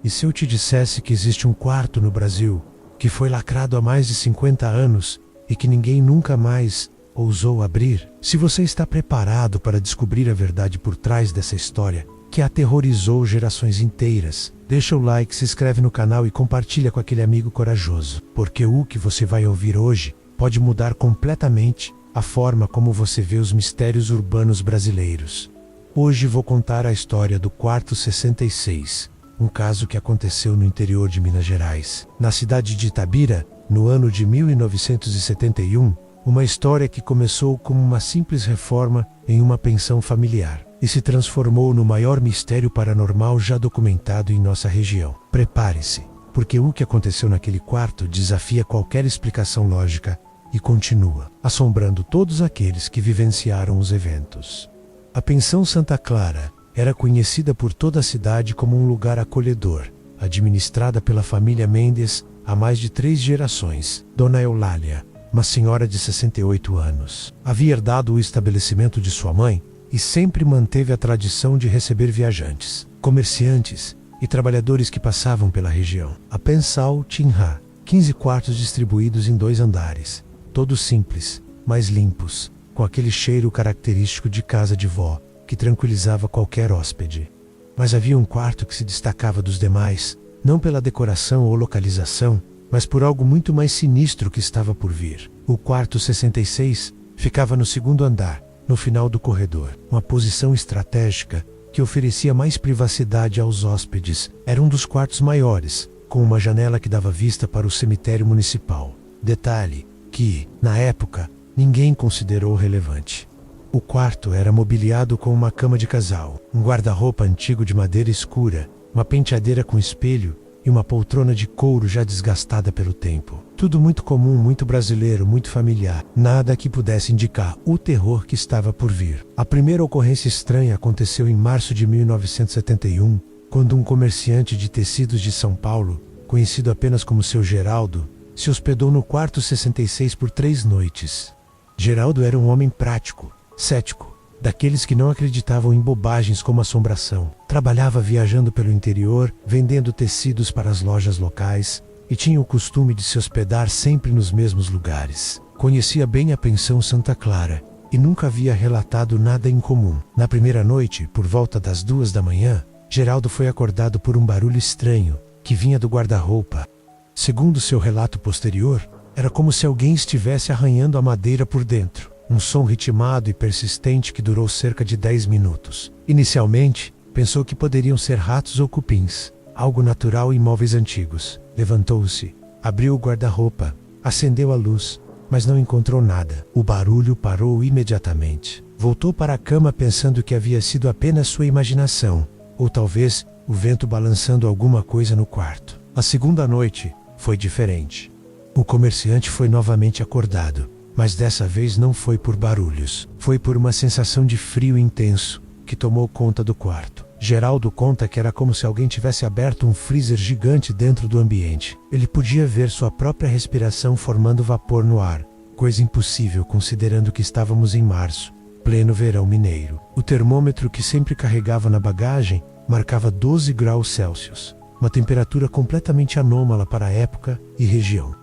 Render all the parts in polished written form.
E se eu te dissesse que existe um quarto no Brasil, que foi lacrado há mais de 50 anos e que ninguém nunca mais ousou abrir? Se você está preparado para descobrir a verdade por trás dessa história, que aterrorizou gerações inteiras, deixa o like, se inscreve no canal e compartilha com aquele amigo corajoso, porque o que você vai ouvir hoje pode mudar completamente a forma como você vê os mistérios urbanos brasileiros. Hoje vou contar a história do Quarto 66, um caso que aconteceu no interior de Minas Gerais, na cidade de Itabira, no ano de 1971, uma história que começou como uma simples reforma em uma pensão familiar e se transformou no maior mistério paranormal já documentado em nossa região. Prepare-se, porque o que aconteceu naquele quarto desafia qualquer explicação lógica e continua assombrando todos aqueles que vivenciaram os eventos. A pensão Santa Clara era conhecida por toda a cidade como um lugar acolhedor, administrada pela família Mendes há mais de 3 gerações. Dona Eulália, uma senhora de 68 anos, havia herdado o estabelecimento de sua mãe e sempre manteve a tradição de receber viajantes, comerciantes e trabalhadores que passavam pela região. A pensão tinha 15 quartos distribuídos em 2 andares, todos simples, mas limpos, com aquele cheiro característico de casa de vó, que tranquilizava qualquer hóspede. Mas havia um quarto que se destacava dos demais, não pela decoração ou localização, mas por algo muito mais sinistro que estava por vir. O quarto 66 ficava no 2º andar, no final do corredor, uma posição estratégica que oferecia mais privacidade aos hóspedes. Era um dos quartos maiores, com uma janela que dava vista para o cemitério municipal. Detalhe que, na época, ninguém considerou relevante. O quarto era mobiliado com uma cama de casal, um guarda-roupa antigo de madeira escura, uma penteadeira com espelho e uma poltrona de couro já desgastada pelo tempo. Tudo muito comum, muito brasileiro, muito familiar. Nada que pudesse indicar o terror que estava por vir. A primeira ocorrência estranha aconteceu em março de 1971, quando um comerciante de tecidos de São Paulo, conhecido apenas como Seu Geraldo, se hospedou no quarto 66 por 3 noites. Geraldo era um homem prático, cético, daqueles que não acreditavam em bobagens como assombração. Trabalhava viajando pelo interior, vendendo tecidos para as lojas locais, e tinha o costume de se hospedar sempre nos mesmos lugares. Conhecia bem a pensão Santa Clara, e nunca havia relatado nada incomum. Na primeira noite, por volta das 2 da manhã, Geraldo foi acordado por um barulho estranho, que vinha do guarda-roupa. Segundo seu relato posterior, era como se alguém estivesse arranhando a madeira por dentro. Um som ritmado e persistente que durou cerca de 10 minutos. Inicialmente, pensou que poderiam ser ratos ou cupins, algo natural em móveis antigos. Levantou-se, abriu o guarda-roupa, acendeu a luz, mas não encontrou nada. O barulho parou imediatamente. Voltou para a cama pensando que havia sido apenas sua imaginação, ou talvez o vento balançando alguma coisa no quarto. A segunda noite foi diferente. O comerciante foi novamente acordado, mas dessa vez não foi por barulhos. Foi por uma sensação de frio intenso que tomou conta do quarto. Geraldo conta que era como se alguém tivesse aberto um freezer gigante dentro do ambiente. Ele podia ver sua própria respiração formando vapor no ar, coisa impossível considerando que estávamos em março, pleno verão mineiro. O termômetro que sempre carregava na bagagem marcava 12 graus Celsius, uma temperatura completamente anômala para a época e região.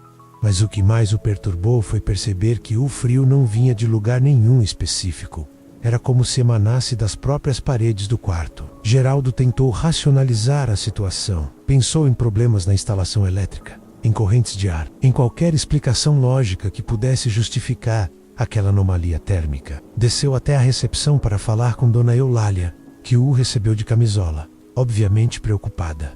Mas o que mais o perturbou foi perceber que o frio não vinha de lugar nenhum específico. Era como se emanasse das próprias paredes do quarto. Geraldo tentou racionalizar a situação. Pensou em problemas na instalação elétrica, em correntes de ar, em qualquer explicação lógica que pudesse justificar aquela anomalia térmica. Desceu até a recepção para falar com Dona Eulália, que o recebeu de camisola, obviamente preocupada.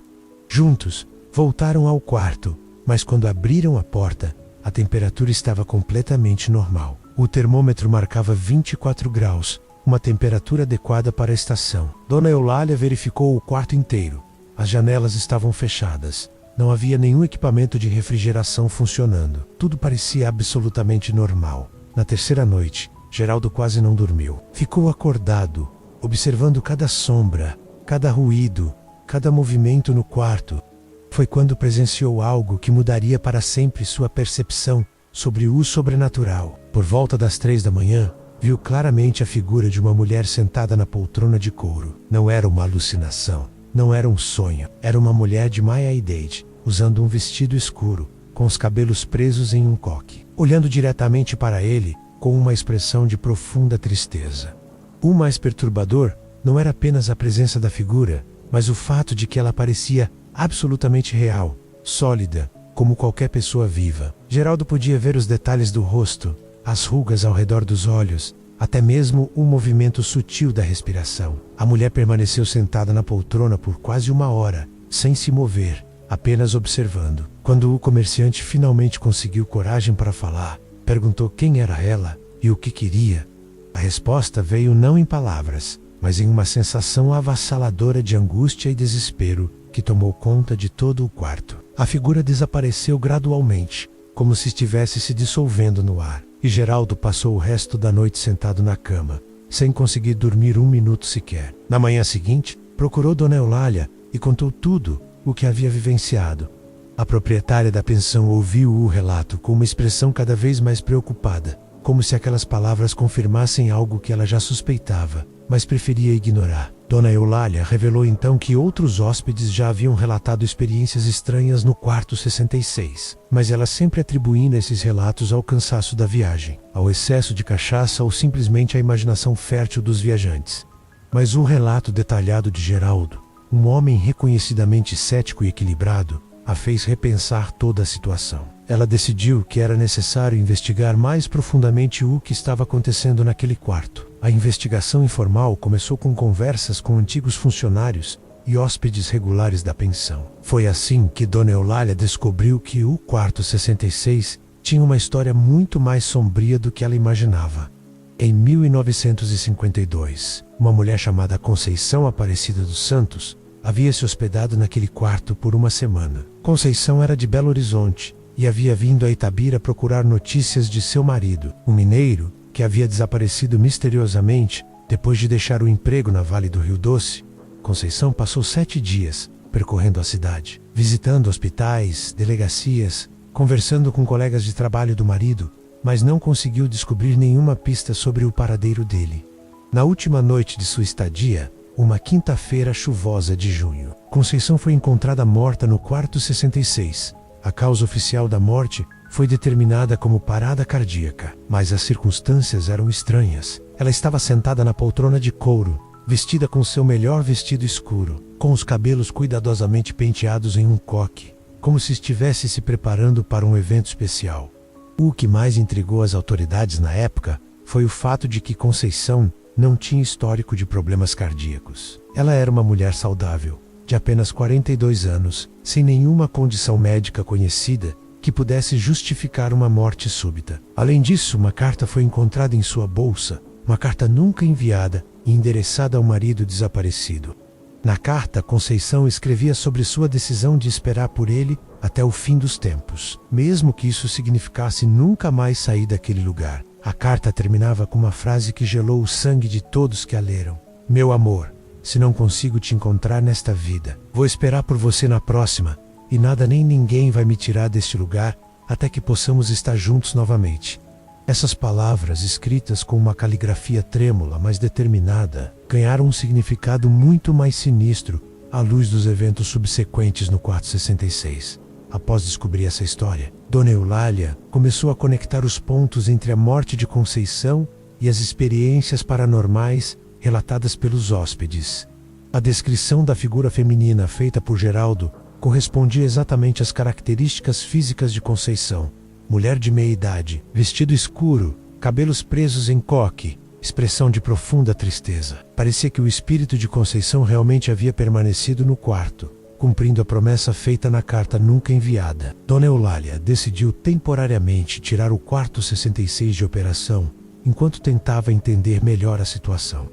Juntos, voltaram ao quarto, mas quando abriram a porta, a temperatura estava completamente normal. O termômetro marcava 24 graus, uma temperatura adequada para a estação. Dona Eulália verificou o quarto inteiro. As janelas estavam fechadas. Não havia nenhum equipamento de refrigeração funcionando. Tudo parecia absolutamente normal. Na terceira noite, Geraldo quase não dormiu. Ficou acordado, observando cada sombra, cada ruído, cada movimento no quarto. Foi quando presenciou algo que mudaria para sempre sua percepção sobre o sobrenatural. Por volta das 3 da manhã, viu claramente a figura de uma mulher sentada na poltrona de couro. Não era uma alucinação. não era um sonho. Era uma mulher de meia-idade, usando um vestido escuro, com os cabelos presos em um coque, olhando diretamente para ele, com uma expressão de profunda tristeza. O mais perturbador não era apenas a presença da figura, mas o fato de que ela parecia absolutamente real, sólida, como qualquer pessoa viva. Geraldo podia ver os detalhes do rosto, as rugas ao redor dos olhos, até mesmo o movimento sutil da respiração. A mulher permaneceu sentada na poltrona por quase 1 hora, sem se mover, apenas observando. Quando o comerciante finalmente conseguiu coragem para falar, perguntou quem era ela e o que queria. A resposta veio não em palavras, mas em uma sensação avassaladora de angústia e desespero que tomou conta de todo o quarto. A figura desapareceu gradualmente, como se estivesse se dissolvendo no ar, e Geraldo passou o resto da noite sentado na cama, sem conseguir dormir 1 minuto sequer. Na manhã seguinte, procurou Dona Eulália e contou tudo o que havia vivenciado. A proprietária da pensão ouviu o relato com uma expressão cada vez mais preocupada, como se aquelas palavras confirmassem algo que ela já suspeitava, mas preferia ignorar. Dona Eulália revelou então que outros hóspedes já haviam relatado experiências estranhas no quarto 66, mas ela sempre atribuindo esses relatos ao cansaço da viagem, ao excesso de cachaça ou simplesmente à imaginação fértil dos viajantes. Mas o relato detalhado de Geraldo, um homem reconhecidamente cético e equilibrado, a fez repensar toda a situação. Ela decidiu que era necessário investigar mais profundamente o que estava acontecendo naquele quarto. A investigação informal começou com conversas com antigos funcionários e hóspedes regulares da pensão. Foi assim que Dona Eulália descobriu que o quarto 66 tinha uma história muito mais sombria do que ela imaginava. Em 1952, uma mulher chamada Conceição Aparecida dos Santos havia se hospedado naquele quarto por 1 semana. Conceição era de Belo Horizonte e havia vindo a Itabira procurar notícias de seu marido, um mineiro que havia desaparecido misteriosamente depois de deixar o emprego na Vale do Rio Doce. Conceição passou 7 dias percorrendo a cidade, visitando hospitais, delegacias, conversando com colegas de trabalho do marido, mas não conseguiu descobrir nenhuma pista sobre o paradeiro dele. Na última noite de sua estadia, uma quinta-feira chuvosa de junho, Conceição foi encontrada morta no quarto 66. A causa oficial da morte foi determinada como parada cardíaca, mas as circunstâncias eram estranhas. Ela estava sentada na poltrona de couro, vestida com seu melhor vestido escuro, com os cabelos cuidadosamente penteados em um coque, como se estivesse se preparando para um evento especial. O que mais intrigou as autoridades na época foi o fato de que Conceição não tinha histórico de problemas cardíacos. Ela era uma mulher saudável, de apenas 42 anos, sem nenhuma condição médica conhecida que pudesse justificar uma morte súbita. Além disso, uma carta foi encontrada em sua bolsa, uma carta nunca enviada e endereçada ao marido desaparecido. Na carta, Conceição escrevia sobre sua decisão de esperar por ele até o fim dos tempos, mesmo que isso significasse nunca mais sair daquele lugar. A carta terminava com uma frase que gelou o sangue de todos que a leram. Meu amor, se não consigo te encontrar nesta vida, vou esperar por você na próxima, e nada nem ninguém vai me tirar deste lugar até que possamos estar juntos novamente. Essas palavras, escritas com uma caligrafia trêmula, mas determinada, ganharam um significado muito mais sinistro à luz dos eventos subsequentes no quarto 66. Após descobrir essa história, Dona Eulália começou a conectar os pontos entre a morte de Conceição e as experiências paranormais relatadas pelos hóspedes. A descrição da figura feminina feita por Geraldo correspondia exatamente às características físicas de Conceição. Mulher de meia-idade, vestido escuro, cabelos presos em coque, expressão de profunda tristeza. Parecia que o espírito de Conceição realmente havia permanecido no quarto, cumprindo a promessa feita na carta nunca enviada. Dona Eulália decidiu temporariamente tirar o quarto 66 de operação, enquanto tentava entender melhor a situação.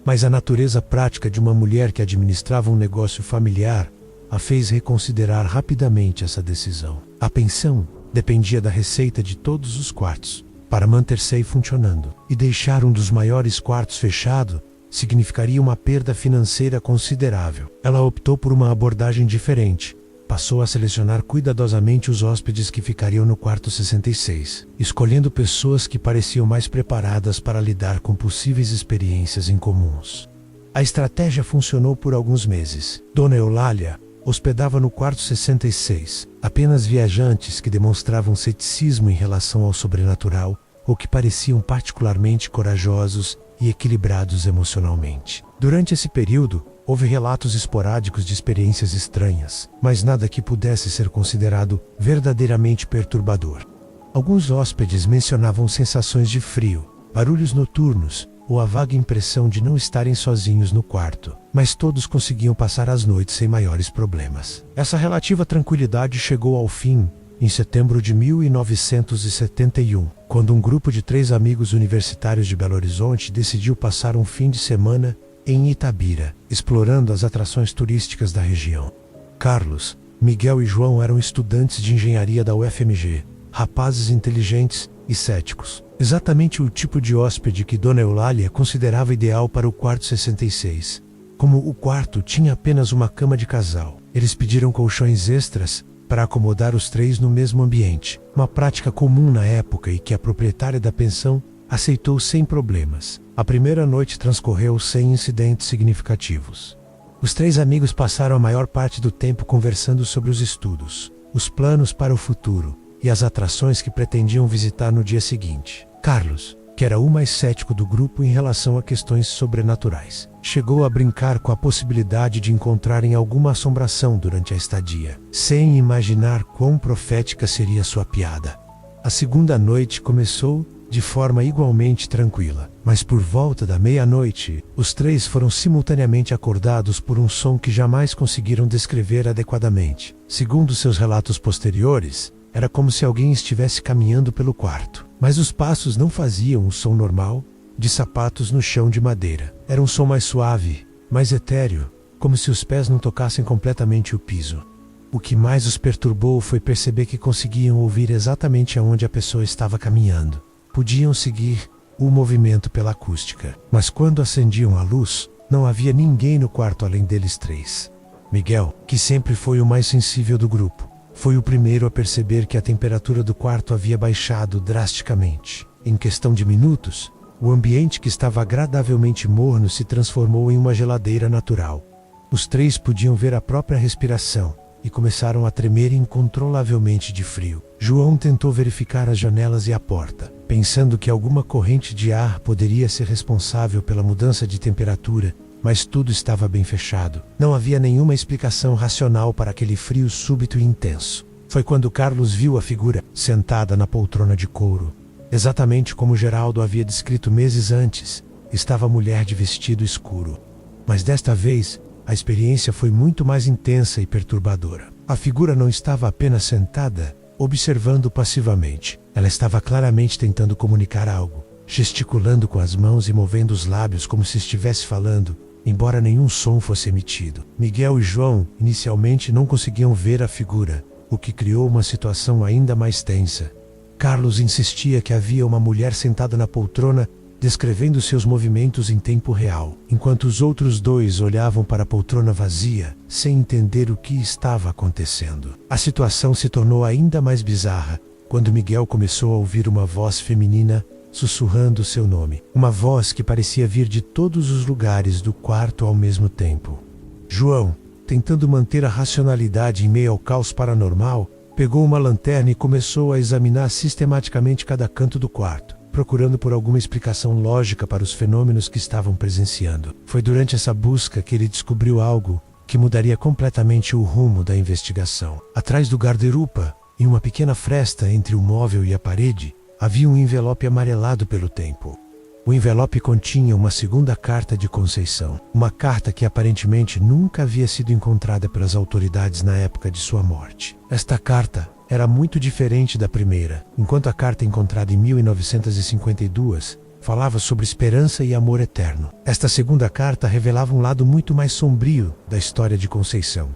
Mas a natureza prática de uma mulher que administrava um negócio familiar a fez reconsiderar rapidamente essa decisão. A pensão dependia da receita de todos os quartos para manter-se funcionando, e deixar um dos maiores quartos fechado significaria uma perda financeira considerável. Ela optou por uma abordagem diferente. Passou a selecionar cuidadosamente os hóspedes que ficariam no quarto 66, escolhendo pessoas que pareciam mais preparadas para lidar com possíveis experiências incomuns. A estratégia funcionou por alguns meses. Dona Eulália hospedava no quarto 66 apenas viajantes que demonstravam ceticismo em relação ao sobrenatural ou que pareciam particularmente corajosos e equilibrados emocionalmente. Durante esse período, houve relatos esporádicos de experiências estranhas, mas nada que pudesse ser considerado verdadeiramente perturbador. Alguns hóspedes mencionavam sensações de frio, barulhos noturnos ou a vaga impressão de não estarem sozinhos no quarto, mas todos conseguiam passar as noites sem maiores problemas. Essa relativa tranquilidade chegou ao fim em setembro de 1971, quando um grupo de 3 amigos universitários de Belo Horizonte decidiu passar um fim de semana em Itabira, explorando as atrações turísticas da região. Carlos, Miguel e João eram estudantes de engenharia da UFMG, rapazes inteligentes e céticos. Exatamente o tipo de hóspede que Dona Eulália considerava ideal para o quarto 66. Como o quarto tinha apenas uma cama de casal, eles pediram colchões extras para acomodar os 3 no mesmo ambiente, uma prática comum na época e que a proprietária da pensão aceitou sem problemas. A primeira noite transcorreu sem incidentes significativos. Os 3 amigos passaram a maior parte do tempo conversando sobre os estudos, os planos para o futuro e as atrações que pretendiam visitar no dia seguinte. Carlos, que era o mais cético do grupo em relação a questões sobrenaturais, chegou a brincar com a possibilidade de encontrarem alguma assombração durante a estadia, sem imaginar quão profética seria sua piada. A segunda noite começou de forma igualmente tranquila, mas por volta da meia-noite, os 3 foram simultaneamente acordados por um som que jamais conseguiram descrever adequadamente. Segundo seus relatos posteriores, era como se alguém estivesse caminhando pelo quarto, mas os passos não faziam o som normal de sapatos no chão de madeira. Era um som mais suave, mais etéreo, como se os pés não tocassem completamente o piso. O que mais os perturbou foi perceber que conseguiam ouvir exatamente aonde a pessoa estava caminhando. Podiam seguir o movimento pela acústica, mas quando acendiam a luz, não havia ninguém no quarto além deles 3. Miguel, que sempre foi o mais sensível do grupo, foi o primeiro a perceber que a temperatura do quarto havia baixado drasticamente. Em questão de minutos, o ambiente que estava agradavelmente morno se transformou em uma geladeira natural. Os 3 podiam ver a própria respiração e começaram a tremer incontrolavelmente de frio. João tentou verificar as janelas e a porta, pensando que alguma corrente de ar poderia ser responsável pela mudança de temperatura, mas tudo estava bem fechado. Não havia nenhuma explicação racional para aquele frio súbito e intenso. Foi quando Carlos viu a figura sentada na poltrona de couro. Exatamente como Geraldo havia descrito meses antes, estava a mulher de vestido escuro. Mas desta vez, a experiência foi muito mais intensa e perturbadora. A figura não estava apenas sentada, observando passivamente. Ela estava claramente tentando comunicar algo, gesticulando com as mãos e movendo os lábios como se estivesse falando, embora nenhum som fosse emitido. Miguel e João inicialmente não conseguiam ver a figura, o que criou uma situação ainda mais tensa. Carlos insistia que havia uma mulher sentada na poltrona, descrevendo seus movimentos em tempo real, enquanto os outros 2 olhavam para a poltrona vazia, sem entender o que estava acontecendo. A situação se tornou ainda mais bizarra quando Miguel começou a ouvir uma voz feminina sussurrando seu nome. Uma voz que parecia vir de todos os lugares do quarto ao mesmo tempo. João, tentando manter a racionalidade em meio ao caos paranormal, pegou uma lanterna e começou a examinar sistematicamente cada canto do quarto, procurando por alguma explicação lógica para os fenômenos que estavam presenciando. Foi durante essa busca que ele descobriu algo que mudaria completamente o rumo da investigação. Atrás do guarda-roupa, em uma pequena fresta entre o móvel e a parede, havia um envelope amarelado pelo tempo. O envelope continha uma segunda carta de Conceição, uma carta que aparentemente nunca havia sido encontrada pelas autoridades na época de sua morte. Esta carta era muito diferente da primeira. Enquanto a carta encontrada em 1952 falava sobre esperança e amor eterno, esta segunda carta revelava um lado muito mais sombrio da história de Conceição.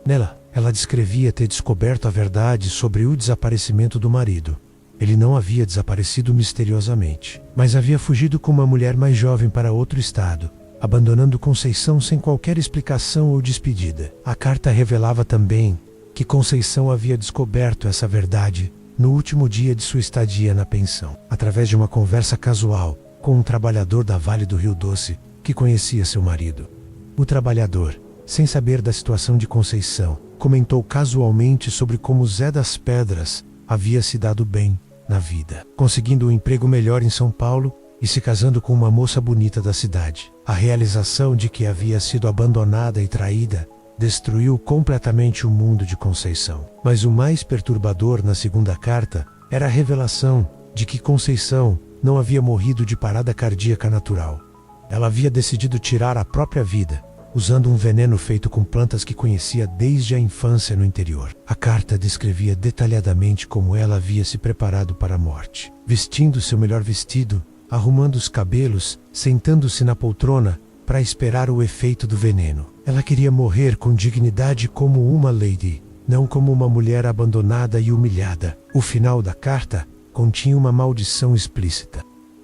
Nela, ela descrevia ter descoberto a verdade sobre o desaparecimento do marido. Ele não havia desaparecido misteriosamente, mas havia fugido com uma mulher mais jovem para outro estado, abandonando Conceição sem qualquer explicação ou despedida. A carta revelava também que Conceição havia descoberto essa verdade no último dia de sua estadia na pensão, através de uma conversa casual com um trabalhador da Vale do Rio Doce, que conhecia seu marido. O trabalhador, sem saber da situação de Conceição, comentou casualmente sobre como Zé das Pedras havia se dado bem na vida, conseguindo um emprego melhor em São Paulo e se casando com uma moça bonita da cidade. A realização de que havia sido abandonada e traída destruiu completamente o mundo de Conceição. Mas o mais perturbador na segunda carta era a revelação de que Conceição não havia morrido de parada cardíaca natural. Ela havia decidido tirar a própria vida, usando um veneno feito com plantas que conhecia desde a infância no interior. A carta descrevia detalhadamente como ela havia se preparado para a morte, vestindo seu melhor vestido, arrumando os cabelos, sentando-se na poltrona para esperar o efeito do veneno. Ela queria morrer com dignidade como uma lady, não como uma mulher abandonada e humilhada. O final da carta continha uma maldição explícita.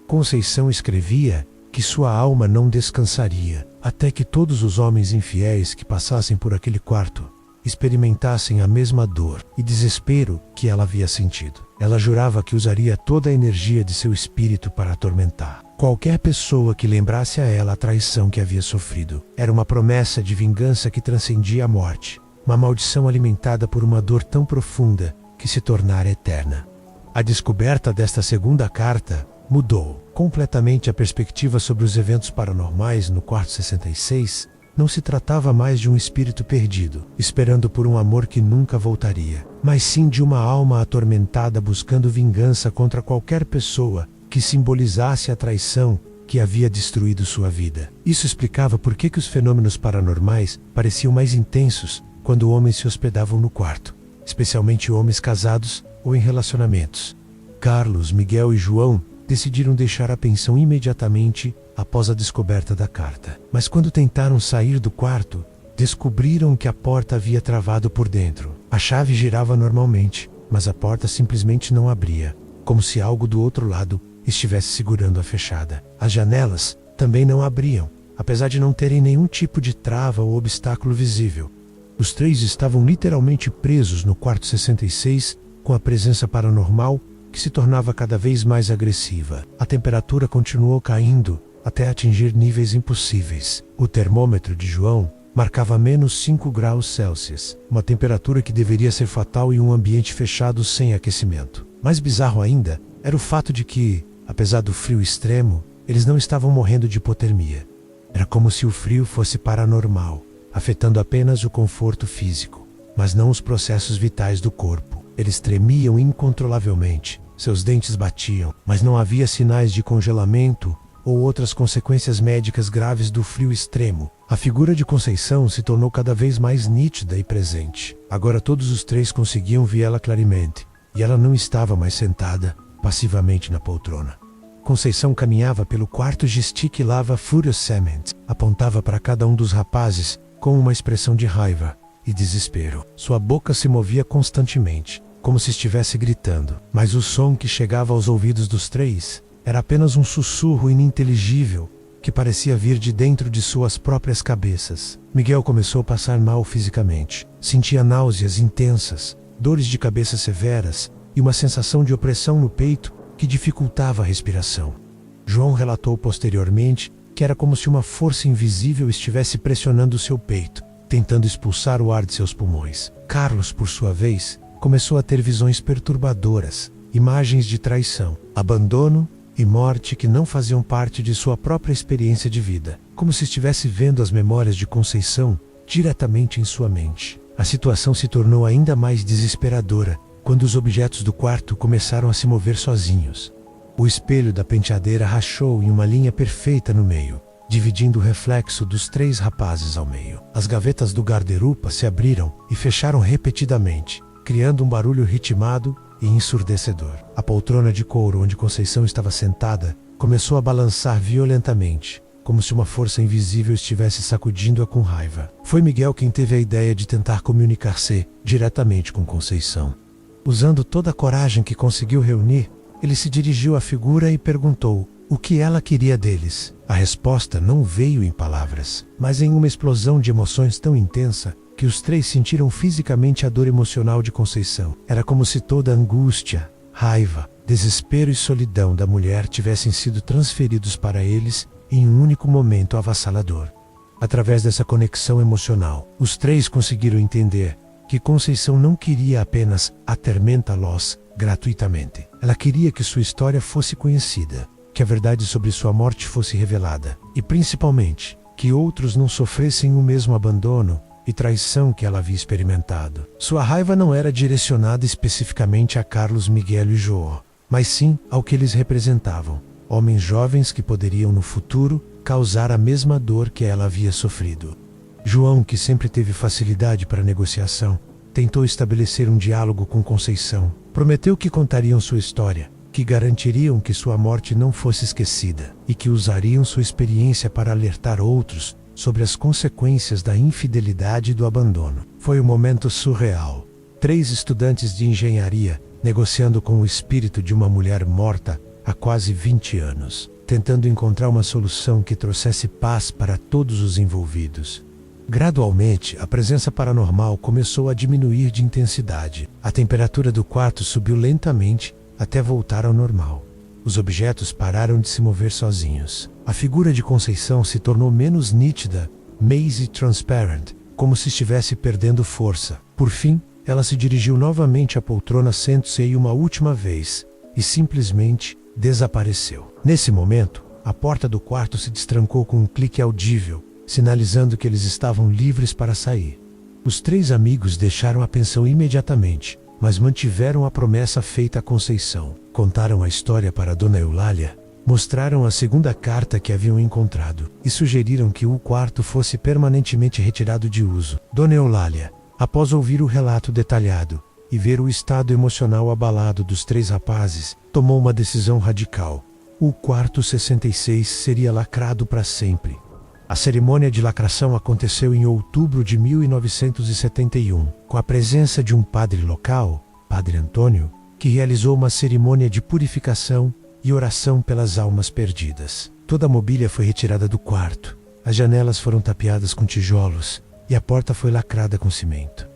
Conceição escrevia que sua alma não descansaria até que todos os homens infiéis que passassem por aquele quarto experimentassem a mesma dor e desespero que ela havia sentido. Ela jurava que usaria toda a energia de seu espírito para atormentar qualquer pessoa que lembrasse a ela a traição que havia sofrido. Era uma promessa de vingança que transcendia a morte, uma maldição alimentada por uma dor tão profunda que se tornara eterna. A descoberta desta segunda carta mudou completamente a perspectiva sobre os eventos paranormais no quarto 66. Não se tratava mais de um espírito perdido, esperando por um amor que nunca voltaria, mas sim de uma alma atormentada buscando vingança contra qualquer pessoa que simbolizasse a traição que havia destruído sua vida. Isso explicava por que os fenômenos paranormais pareciam mais intensos quando homens se hospedavam no quarto, especialmente homens casados ou em relacionamentos. Carlos, Miguel e João decidiram deixar a pensão imediatamente após a descoberta da carta. Mas quando tentaram sair do quarto, descobriram que a porta havia travado por dentro. A chave girava normalmente, mas a porta simplesmente não abria, como se algo do outro lado estivesse segurando a fechada. As janelas também não abriam, apesar de não terem nenhum tipo de trava ou obstáculo visível. Os três estavam literalmente presos no quarto 66, com a presença paranormal que se tornava cada vez mais agressiva. A temperatura continuou caindo até atingir níveis impossíveis. O termômetro de João marcava -5 graus Celsius, uma temperatura que deveria ser fatal em um ambiente fechado sem aquecimento. Mais bizarro ainda era o fato de que, apesar do frio extremo, eles não estavam morrendo de hipotermia. Era como se o frio fosse paranormal, afetando apenas o conforto físico, mas não os processos vitais do corpo. Eles tremiam incontrolavelmente, seus dentes batiam, mas não havia sinais de congelamento ou outras consequências médicas graves do frio extremo. A figura de Conceição se tornou cada vez mais nítida e presente. Agora todos os três conseguiam vê-la claramente, e ela não estava mais sentada passivamente na poltrona. Conceição caminhava pelo quarto, gesticulava furiosamente, apontava para cada um dos rapazes com uma expressão de raiva e desespero. Sua boca se movia constantemente, como se estivesse gritando, mas o som que chegava aos ouvidos dos três era apenas um sussurro ininteligível que parecia vir de dentro de suas próprias cabeças. Miguel começou a passar mal fisicamente. Sentia náuseas intensas, dores de cabeça severas e uma sensação de opressão no peito que dificultava a respiração. João relatou posteriormente que era como se uma força invisível estivesse pressionando seu peito, tentando expulsar o ar de seus pulmões. Carlos, por sua vez, começou a ter visões perturbadoras, imagens de traição, abandono e morte que não faziam parte de sua própria experiência de vida, como se estivesse vendo as memórias de Conceição diretamente em sua mente. A situação se tornou ainda mais desesperadora quando os objetos do quarto começaram a se mover sozinhos. O espelho da penteadeira rachou em uma linha perfeita no meio, dividindo o reflexo dos três rapazes ao meio. As gavetas do guarda-roupa se abriram e fecharam repetidamente, criando um barulho ritmado e ensurdecedor. A poltrona de couro onde Conceição estava sentada começou a balançar violentamente, como se uma força invisível estivesse sacudindo-a com raiva. Foi Miguel quem teve a ideia de tentar comunicar-se diretamente com Conceição. Usando toda a coragem que conseguiu reunir, ele se dirigiu à figura e perguntou o que ela queria deles. A resposta não veio em palavras, mas em uma explosão de emoções tão intensa que os três sentiram fisicamente a dor emocional de Conceição. Era como se toda a angústia, raiva, desespero e solidão da mulher tivessem sido transferidos para eles em um único momento avassalador. Através dessa conexão emocional, os três conseguiram entender que Conceição não queria apenas atormentá-los gratuitamente. Ela queria que sua história fosse conhecida, que a verdade sobre sua morte fosse revelada e, principalmente, que outros não sofressem o mesmo abandono e traição que ela havia experimentado. Sua raiva não era direcionada especificamente a Carlos, Miguel e João, mas sim ao que eles representavam, homens jovens que poderiam no futuro causar a mesma dor que ela havia sofrido. João, que sempre teve facilidade para negociação, tentou estabelecer um diálogo com Conceição. Prometeu que contariam sua história, que garantiriam que sua morte não fosse esquecida e que usariam sua experiência para alertar outros sobre as consequências da infidelidade e do abandono. Foi um momento surreal. 3 estudantes de engenharia negociando com o espírito de uma mulher morta há quase 20 anos, tentando encontrar uma solução que trouxesse paz para todos os envolvidos. Gradualmente, a presença paranormal começou a diminuir de intensidade. A temperatura do quarto subiu lentamente até voltar ao normal. Os objetos pararam de se mover sozinhos. A figura de Conceição se tornou menos nítida, mazy transparent, como se estivesse perdendo força. Por fim, ela se dirigiu novamente à poltrona, sentou-se uma última vez e simplesmente desapareceu. Nesse momento, a porta do quarto se destrancou com um clique audível, sinalizando que eles estavam livres para sair. Os 3 amigos deixaram a pensão imediatamente, mas mantiveram a promessa feita a Conceição. Contaram a história para Dona Eulália, mostraram a segunda carta que haviam encontrado e sugeriram que o quarto fosse permanentemente retirado de uso. Dona Eulália, após ouvir o relato detalhado e ver o estado emocional abalado dos 3 rapazes, tomou uma decisão radical. O quarto 66 seria lacrado para sempre. A cerimônia de lacração aconteceu em outubro de 1971, com a presença de um padre local, Padre Antônio, que realizou uma cerimônia de purificação e oração pelas almas perdidas. Toda a mobília foi retirada do quarto, as janelas foram tapeadas com tijolos e a porta foi lacrada com cimento.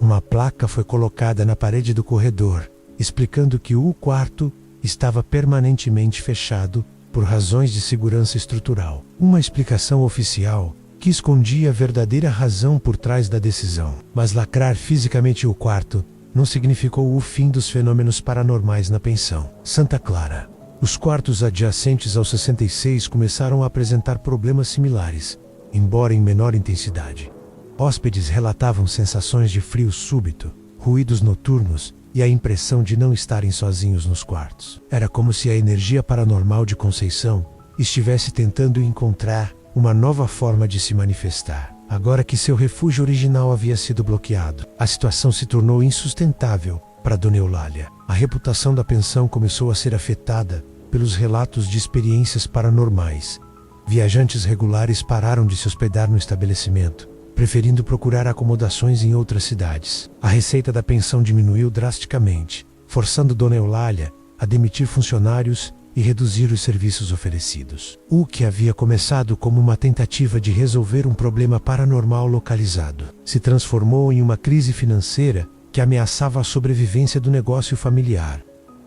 Uma placa foi colocada na parede do corredor, explicando que o quarto estava permanentemente fechado por razões de segurança estrutural. Uma explicação oficial que escondia a verdadeira razão por trás da decisão. Mas lacrar fisicamente o quarto não significou o fim dos fenômenos paranormais na pensão Santa Clara. Os quartos adjacentes ao 66 começaram a apresentar problemas similares, embora em menor intensidade. Hóspedes relatavam sensações de frio súbito, ruídos noturnos e a impressão de não estarem sozinhos nos quartos. Era como se a energia paranormal de Conceição estivesse tentando encontrar uma nova forma de se manifestar. Agora que seu refúgio original havia sido bloqueado, a situação se tornou insustentável para Dona Eulália. A reputação da pensão começou a ser afetada pelos relatos de experiências paranormais. Viajantes regulares pararam de se hospedar no estabelecimento, preferindo procurar acomodações em outras cidades. A receita da pensão diminuiu drasticamente, forçando Dona Eulália a demitir funcionários e reduzir os serviços oferecidos. O que havia começado como uma tentativa de resolver um problema paranormal localizado, se transformou em uma crise financeira que ameaçava a sobrevivência do negócio familiar.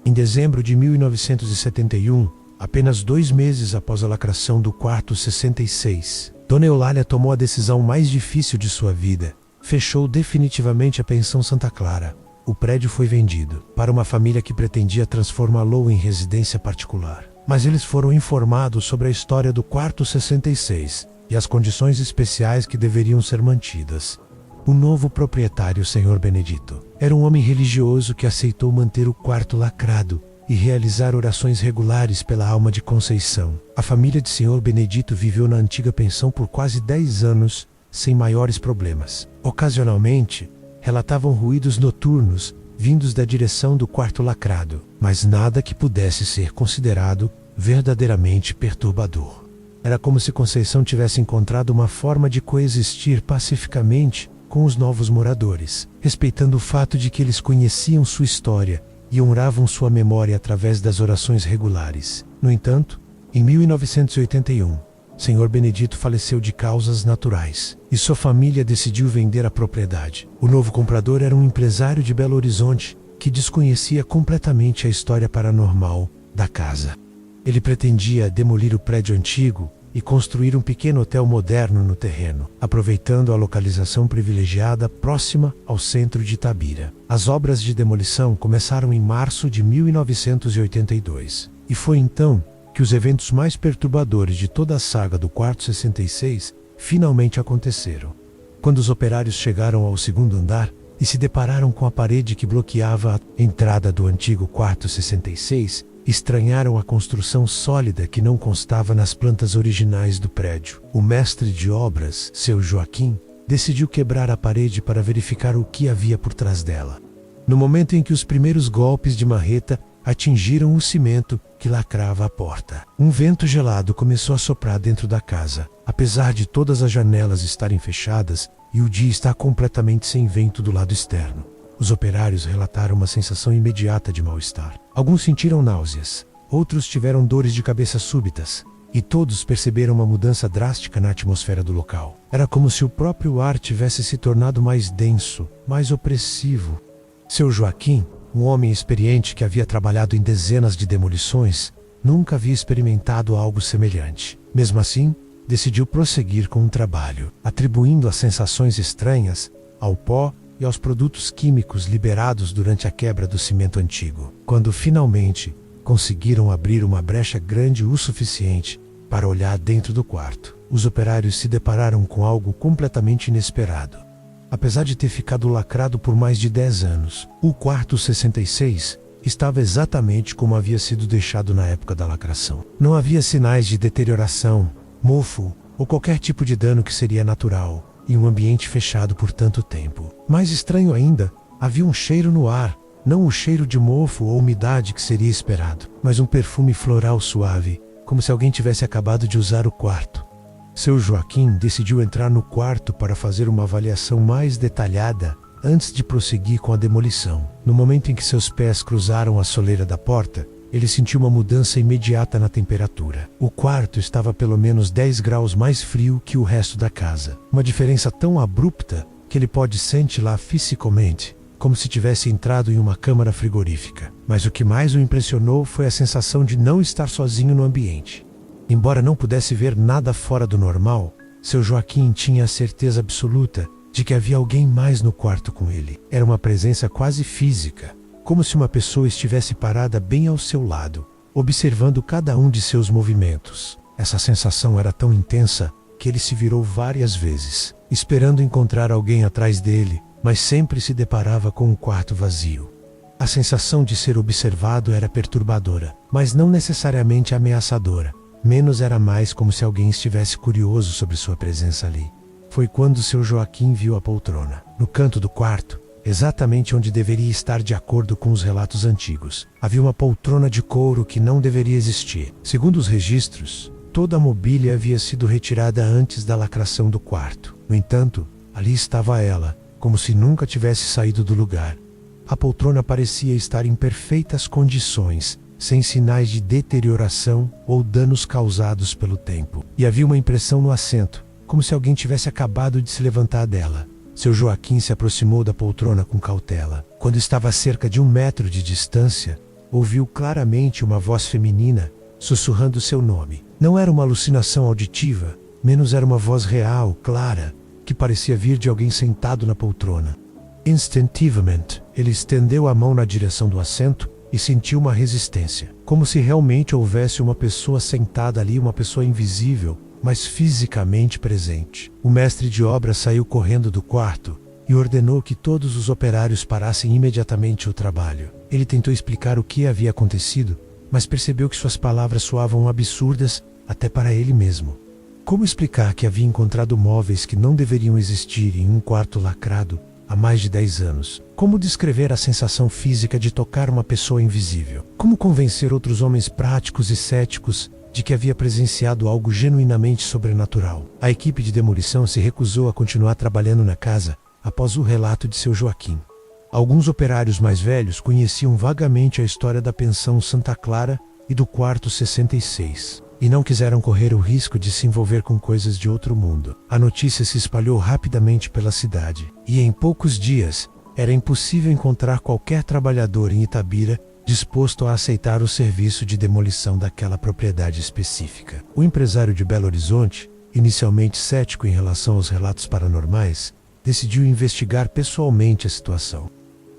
Em dezembro de 1971, apenas 2 meses após a lacração do quarto 66, Dona Eulália tomou a decisão mais difícil de sua vida. Fechou definitivamente a pensão Santa Clara. O prédio foi vendido para uma família que pretendia transformá-lo em residência particular. Mas eles foram informados sobre a história do quarto 66 e as condições especiais que deveriam ser mantidas. O novo proprietário, Sr. Benedito, era um homem religioso que aceitou manter o quarto lacrado e realizar orações regulares pela alma de Conceição. A família de Sr. Benedito viveu na antiga pensão por quase 10 anos, sem maiores problemas. Ocasionalmente, relatavam ruídos noturnos vindos da direção do quarto lacrado, mas nada que pudesse ser considerado verdadeiramente perturbador. Era como se Conceição tivesse encontrado uma forma de coexistir pacificamente com os novos moradores, respeitando o fato de que eles conheciam sua história e honravam sua memória através das orações regulares. No entanto, em 1981, Sr. Benedito faleceu de causas naturais e sua família decidiu vender a propriedade. O novo comprador era um empresário de Belo Horizonte que desconhecia completamente a história paranormal da casa. Ele pretendia demolir o prédio antigo e construir um pequeno hotel moderno no terreno, aproveitando a localização privilegiada próxima ao centro de Itabira. As obras de demolição começaram em março de 1982, e foi então que os eventos mais perturbadores de toda a saga do Quarto 66 finalmente aconteceram. Quando os operários chegaram ao segundo andar e se depararam com a parede que bloqueava a entrada do antigo Quarto 66, estranharam a construção sólida que não constava nas plantas originais do prédio. O mestre de obras, seu Joaquim, decidiu quebrar a parede para verificar o que havia por trás dela. No momento em que os primeiros golpes de marreta atingiram o cimento que lacrava a porta, um vento gelado começou a soprar dentro da casa. Apesar de todas as janelas estarem fechadas e o dia estar completamente sem vento do lado externo, os operários relataram uma sensação imediata de mal-estar. Alguns sentiram náuseas, outros tiveram dores de cabeça súbitas, e todos perceberam uma mudança drástica na atmosfera do local. Era como se o próprio ar tivesse se tornado mais denso, mais opressivo. Seu Joaquim, um homem experiente que havia trabalhado em dezenas de demolições, nunca havia experimentado algo semelhante. Mesmo assim, decidiu prosseguir com o trabalho, atribuindo as sensações estranhas ao pó e aos produtos químicos liberados durante a quebra do cimento antigo. Quando finalmente conseguiram abrir uma brecha grande o suficiente para olhar dentro do quarto, os operários se depararam com algo completamente inesperado. Apesar de ter ficado lacrado por mais de 10 anos, o Quarto 66 estava exatamente como havia sido deixado na época da lacração. Não havia sinais de deterioração, mofo ou qualquer tipo de dano que seria natural em um ambiente fechado por tanto tempo. Mais estranho ainda, havia um cheiro no ar, não o cheiro de mofo ou umidade que seria esperado, mas um perfume floral suave, como se alguém tivesse acabado de usar o quarto. Seu Joaquim decidiu entrar no quarto para fazer uma avaliação mais detalhada antes de prosseguir com a demolição. No momento em que seus pés cruzaram a soleira da porta, ele sentiu uma mudança imediata na temperatura. O quarto estava pelo menos 10 graus mais frio que o resto da casa. Uma diferença tão abrupta que ele pode sentir lá fisicamente, como se tivesse entrado em uma câmara frigorífica. Mas o que mais o impressionou foi a sensação de não estar sozinho no ambiente. Embora não pudesse ver nada fora do normal, seu Joaquim tinha a certeza absoluta de que havia alguém mais no quarto com ele. Era uma presença quase física, como se uma pessoa estivesse parada bem ao seu lado, observando cada um de seus movimentos. Essa sensação era tão intensa que ele se virou várias vezes, esperando encontrar alguém atrás dele, mas sempre se deparava com um quarto vazio. A sensação de ser observado era perturbadora, mas não necessariamente ameaçadora. Menos era mais como se alguém estivesse curioso sobre sua presença ali. Foi quando seu Joaquim viu a poltrona, no canto do quarto, exatamente onde deveria estar de acordo com os relatos antigos. Havia uma poltrona de couro que não deveria existir. Segundo os registros, toda a mobília havia sido retirada antes da lacração do quarto. No entanto, ali estava ela, como se nunca tivesse saído do lugar. A poltrona parecia estar em perfeitas condições, sem sinais de deterioração ou danos causados pelo tempo. E havia uma impressão no assento, como se alguém tivesse acabado de se levantar dela. Seu Joaquim se aproximou da poltrona com cautela. Quando estava a cerca de 1 metro de distância, ouviu claramente uma voz feminina sussurrando seu nome. Não era uma alucinação auditiva, menos era uma voz real, clara, que parecia vir de alguém sentado na poltrona. Instintivamente, ele estendeu a mão na direção do assento e sentiu uma resistência, como se realmente houvesse uma pessoa sentada ali, uma pessoa invisível, mas fisicamente presente. O mestre de obras saiu correndo do quarto e ordenou que todos os operários parassem imediatamente o trabalho. Ele tentou explicar o que havia acontecido, mas percebeu que suas palavras soavam absurdas até para ele mesmo. Como explicar que havia encontrado móveis que não deveriam existir em um quarto lacrado há mais de 10 anos? Como descrever a sensação física de tocar uma pessoa invisível? Como convencer outros homens práticos e céticos de que havia presenciado algo genuinamente sobrenatural? A equipe de demolição se recusou a continuar trabalhando na casa após o relato de seu Joaquim. Alguns operários mais velhos conheciam vagamente a história da pensão Santa Clara e do quarto 66, e não quiseram correr o risco de se envolver com coisas de outro mundo. A notícia se espalhou rapidamente pela cidade, e em poucos dias era impossível encontrar qualquer trabalhador em Itabira disposto a aceitar o serviço de demolição daquela propriedade específica. O empresário de Belo Horizonte, inicialmente cético em relação aos relatos paranormais, decidiu investigar pessoalmente a situação.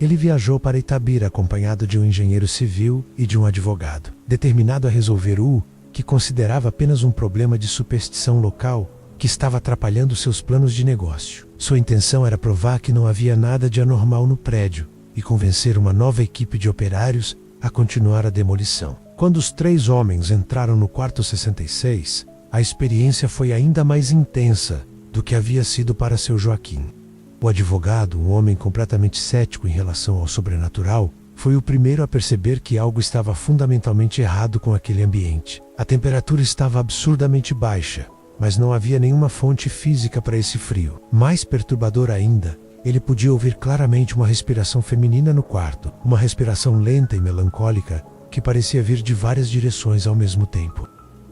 Ele viajou para Itabira acompanhado de um engenheiro civil e de um advogado, determinado a resolver o que considerava apenas um problema de superstição local que estava atrapalhando seus planos de negócio. Sua intenção era provar que não havia nada de anormal no prédio e convencer uma nova equipe de operários a continuar a demolição. Quando os 3 homens entraram no quarto 66, a experiência foi ainda mais intensa do que havia sido para seu Joaquim. O advogado, um homem completamente cético em relação ao sobrenatural, foi o primeiro a perceber que algo estava fundamentalmente errado com aquele ambiente. A temperatura estava absurdamente baixa, mas não havia nenhuma fonte física para esse frio. Mais perturbador ainda, ele podia ouvir claramente uma respiração feminina no quarto, uma respiração lenta e melancólica que parecia vir de várias direções ao mesmo tempo.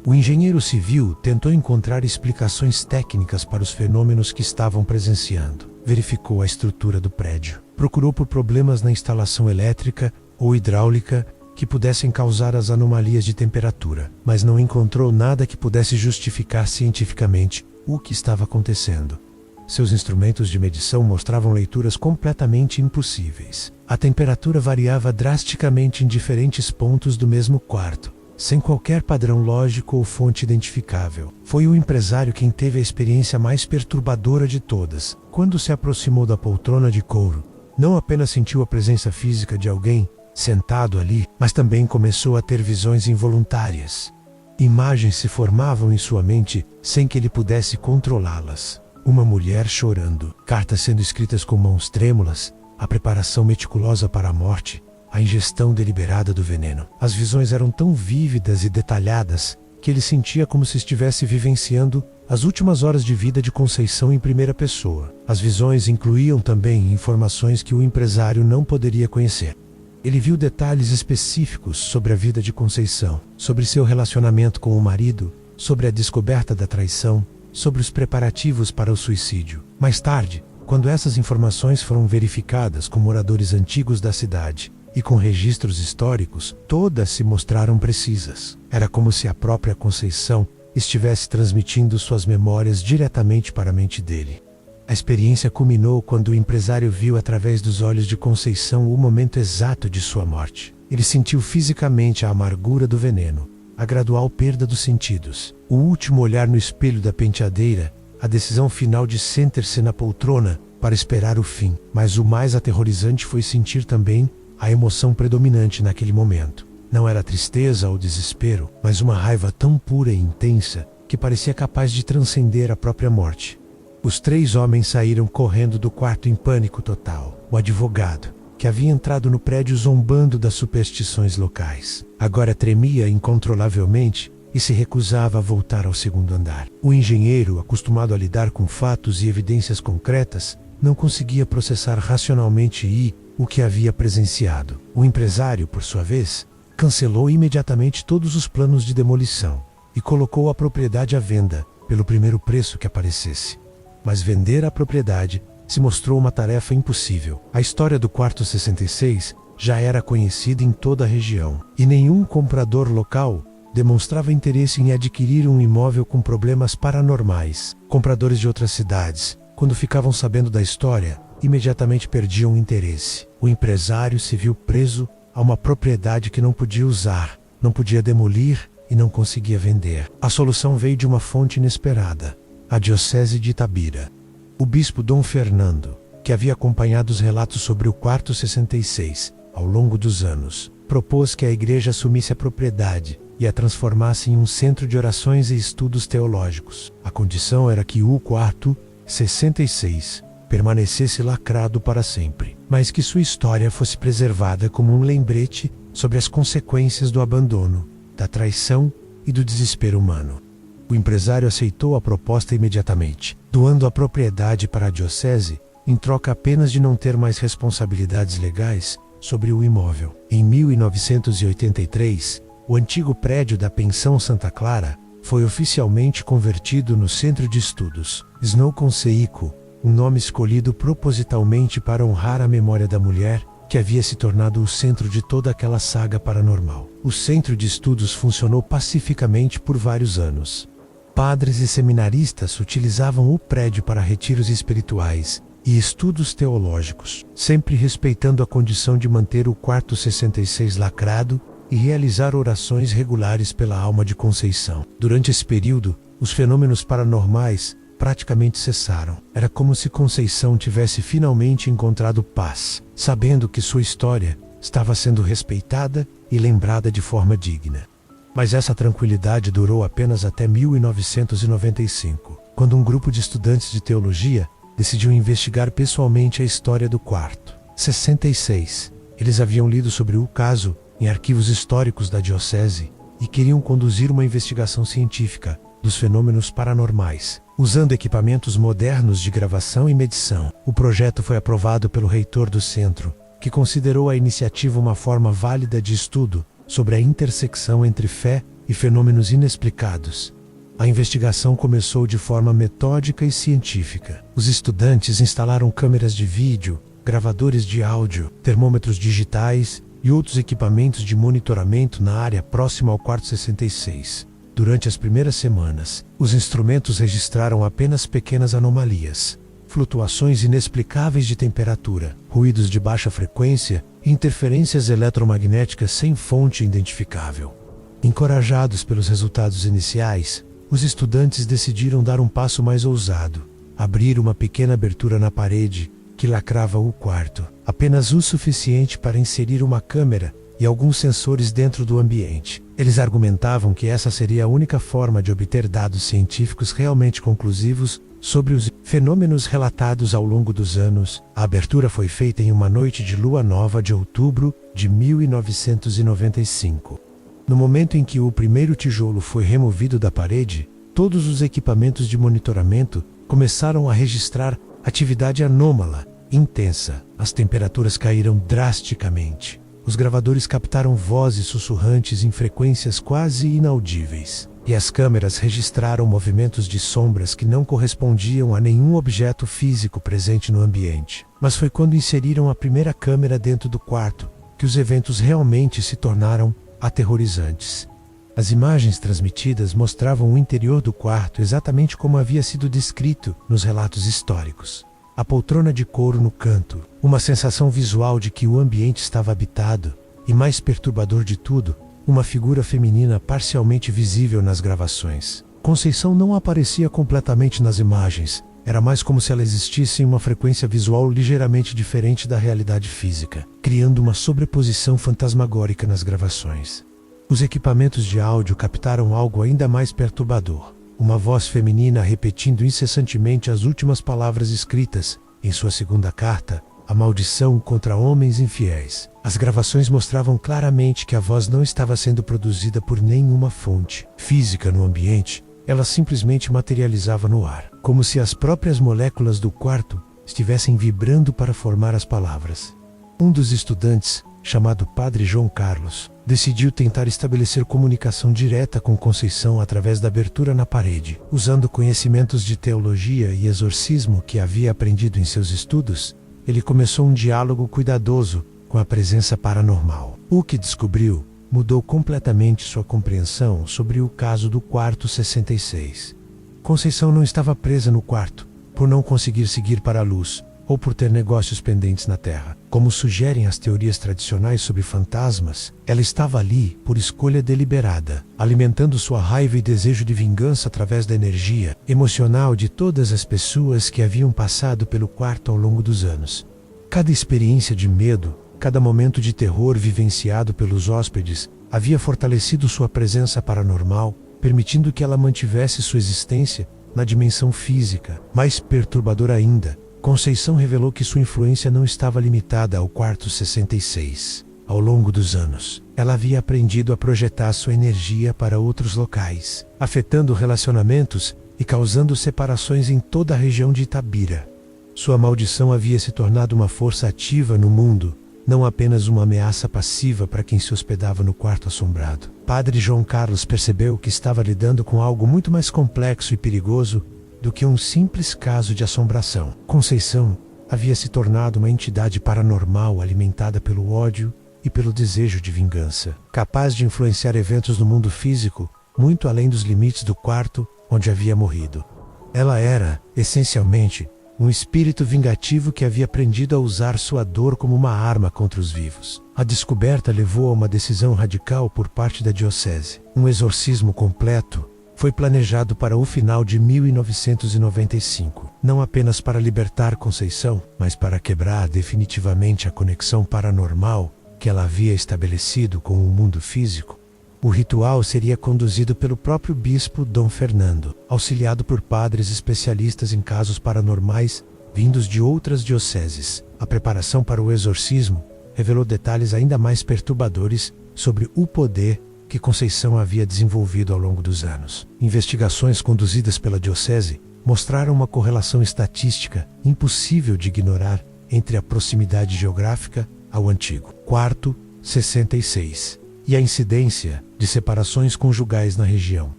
O engenheiro civil tentou encontrar explicações técnicas para os fenômenos que estavam presenciando. Verificou a estrutura do prédio. Procurou por problemas na instalação elétrica ou hidráulica que pudessem causar as anomalias de temperatura, mas não encontrou nada que pudesse justificar cientificamente o que estava acontecendo. Seus instrumentos de medição mostravam leituras completamente impossíveis. A temperatura variava drasticamente em diferentes pontos do mesmo quarto, sem qualquer padrão lógico ou fonte identificável. Foi o empresário quem teve a experiência mais perturbadora de todas. Quando se aproximou da poltrona de couro, não apenas sentiu a presença física de alguém sentado ali, mas também começou a ter visões involuntárias. Imagens se formavam em sua mente sem que ele pudesse controlá-las. Uma mulher chorando, cartas sendo escritas com mãos trêmulas, a preparação meticulosa para a morte, a ingestão deliberada do veneno. As visões eram tão vívidas e detalhadas que ele sentia como se estivesse vivenciando as últimas horas de vida de Conceição em primeira pessoa. As visões incluíam também informações que o empresário não poderia conhecer. Ele viu detalhes específicos sobre a vida de Conceição, sobre seu relacionamento com o marido, sobre a descoberta da traição, sobre os preparativos para o suicídio. Mais tarde, quando essas informações foram verificadas com moradores antigos da cidade e com registros históricos, todas se mostraram precisas. Era como se a própria Conceição estivesse transmitindo suas memórias diretamente para a mente dele. A experiência culminou quando o empresário viu através dos olhos de Conceição o momento exato de sua morte. Ele sentiu fisicamente a amargura do veneno, a gradual perda dos sentidos, o último olhar no espelho da penteadeira, a decisão final de sentar-se na poltrona para esperar o fim. Mas o mais aterrorizante foi sentir também a emoção predominante naquele momento. Não era tristeza ou desespero, mas uma raiva tão pura e intensa que parecia capaz de transcender a própria morte. Os 3 homens saíram correndo do quarto em pânico total. O advogado, que havia entrado no prédio zombando das superstições locais, agora tremia incontrolavelmente e se recusava a voltar ao 2º andar. O engenheiro, acostumado a lidar com fatos e evidências concretas, não conseguia processar racionalmente o que havia presenciado. O empresário, por sua vez, cancelou imediatamente todos os planos de demolição e colocou a propriedade à venda pelo primeiro preço que aparecesse. Mas vender a propriedade se mostrou uma tarefa impossível. A história do quarto 66 já era conhecida em toda a região, e nenhum comprador local demonstrava interesse em adquirir um imóvel com problemas paranormais. Compradores de outras cidades, quando ficavam sabendo da história, imediatamente perdiam o interesse. O empresário se viu preso a uma propriedade que não podia usar, não podia demolir e não conseguia vender. A solução veio de uma fonte inesperada: a Diocese de Itabira. O bispo Dom Fernando, que havia acompanhado os relatos sobre o quarto 66 ao longo dos anos, propôs que a igreja assumisse a propriedade e a transformasse em um centro de orações e estudos teológicos. A condição era que o quarto 66 permanecesse lacrado para sempre, mas que sua história fosse preservada como um lembrete sobre as consequências do abandono, da traição e do desespero humano. O empresário aceitou a proposta imediatamente, doando a propriedade para a diocese em troca apenas de não ter mais responsabilidades legais sobre o imóvel. Em 1983, o antigo prédio da Pensão Santa Clara foi oficialmente convertido no Centro de Estudos Snow Conseiko, um nome escolhido propositalmente para honrar a memória da mulher que havia se tornado o centro de toda aquela saga paranormal. O centro de estudos funcionou pacificamente por vários anos. Padres e seminaristas utilizavam o prédio para retiros espirituais e estudos teológicos, sempre respeitando a condição de manter o quarto 66 lacrado e realizar orações regulares pela alma de Conceição. Durante esse período, os fenômenos paranormais praticamente cessaram. Era como se Conceição tivesse finalmente encontrado paz, sabendo que sua história estava sendo respeitada e lembrada de forma digna. Mas essa tranquilidade durou apenas até 1995, quando um grupo de estudantes de teologia decidiu investigar pessoalmente a história do quarto 66. Eles haviam lido sobre o caso em arquivos históricos da diocese e queriam conduzir uma investigação científica dos fenômenos paranormais, usando equipamentos modernos de gravação e medição. O projeto foi aprovado pelo reitor do centro, que considerou a iniciativa uma forma válida de estudo sobre a intersecção entre fé e fenômenos inexplicados. A investigação começou de forma metódica e científica. Os estudantes instalaram câmeras de vídeo, gravadores de áudio, termômetros digitais e outros equipamentos de monitoramento na área próxima ao quarto 66. Durante as primeiras semanas, os instrumentos registraram apenas pequenas anomalias, flutuações inexplicáveis de temperatura, ruídos de baixa frequência e interferências eletromagnéticas sem fonte identificável. Encorajados pelos resultados iniciais, os estudantes decidiram dar um passo mais ousado, abrir uma pequena abertura na parede que lacrava o quarto, apenas o suficiente para inserir uma câmera e alguns sensores dentro do ambiente. Eles argumentavam que essa seria a única forma de obter dados científicos realmente conclusivos sobre os fenômenos relatados ao longo dos anos. A abertura foi feita em uma noite de lua nova de outubro de 1995. No momento em que o primeiro tijolo foi removido da parede, todos os equipamentos de monitoramento começaram a registrar atividade anômala, intensa. As temperaturas caíram drasticamente. Os gravadores captaram vozes sussurrantes em frequências quase inaudíveis. E as câmeras registraram movimentos de sombras que não correspondiam a nenhum objeto físico presente no ambiente. Mas foi quando inseriram a primeira câmera dentro do quarto que os eventos realmente se tornaram aterrorizantes. As imagens transmitidas mostravam o interior do quarto exatamente como havia sido descrito nos relatos históricos. A poltrona de couro no canto, uma sensação visual de que o ambiente estava habitado, e mais perturbador de tudo, uma figura feminina parcialmente visível nas gravações. Conceição não aparecia completamente nas imagens, era mais como se ela existisse em uma frequência visual ligeiramente diferente da realidade física, criando uma sobreposição fantasmagórica nas gravações. Os equipamentos de áudio captaram algo ainda mais perturbador. Uma voz feminina repetindo incessantemente as últimas palavras escritas em sua segunda carta, a maldição contra homens infiéis. As gravações mostravam claramente que a voz não estava sendo produzida por nenhuma fonte física no ambiente, ela simplesmente materializava no ar, como se as próprias moléculas do quarto estivessem vibrando para formar as palavras. Um dos estudantes, chamado Padre João Carlos, decidiu tentar estabelecer comunicação direta com Conceição através da abertura na parede. Usando conhecimentos de teologia e exorcismo que havia aprendido em seus estudos, ele começou um diálogo cuidadoso com a presença paranormal. O que descobriu mudou completamente sua compreensão sobre o caso do quarto 66. Conceição não estava presa no quarto, por não conseguir seguir para a luz, ou por ter negócios pendentes na terra. Como sugerem as teorias tradicionais sobre fantasmas, ela estava ali por escolha deliberada, alimentando sua raiva e desejo de vingança através da energia emocional de todas as pessoas que haviam passado pelo quarto ao longo dos anos. Cada experiência de medo, cada momento de terror vivenciado pelos hóspedes, havia fortalecido sua presença paranormal, permitindo que ela mantivesse sua existência na dimensão física. Mais perturbador ainda, Conceição revelou que sua influência não estava limitada ao quarto 66. Ao longo dos anos, ela havia aprendido a projetar sua energia para outros locais, afetando relacionamentos e causando separações em toda a região de Itabira. Sua maldição havia se tornado uma força ativa no mundo, não apenas uma ameaça passiva para quem se hospedava no quarto assombrado. Padre João Carlos percebeu que estava lidando com algo muito mais complexo e perigoso do que um simples caso de assombração. Conceição havia se tornado uma entidade paranormal alimentada pelo ódio e pelo desejo de vingança, capaz de influenciar eventos no mundo físico muito além dos limites do quarto onde havia morrido. Ela era, essencialmente, um espírito vingativo que havia aprendido a usar sua dor como uma arma contra os vivos. A descoberta levou a uma decisão radical por parte da diocese. Um exorcismo completo foi planejado para o final de 1995, não apenas para libertar Conceição, mas para quebrar definitivamente a conexão paranormal que ela havia estabelecido com o mundo físico. O ritual seria conduzido pelo próprio bispo Dom Fernando, auxiliado por padres especialistas em casos paranormais vindos de outras dioceses. A preparação para o exorcismo revelou detalhes ainda mais perturbadores sobre o poder que Conceição havia desenvolvido ao longo dos anos. Investigações conduzidas pela diocese mostraram uma correlação estatística impossível de ignorar entre a proximidade geográfica ao antigo quarto 66 e a incidência de separações conjugais na região.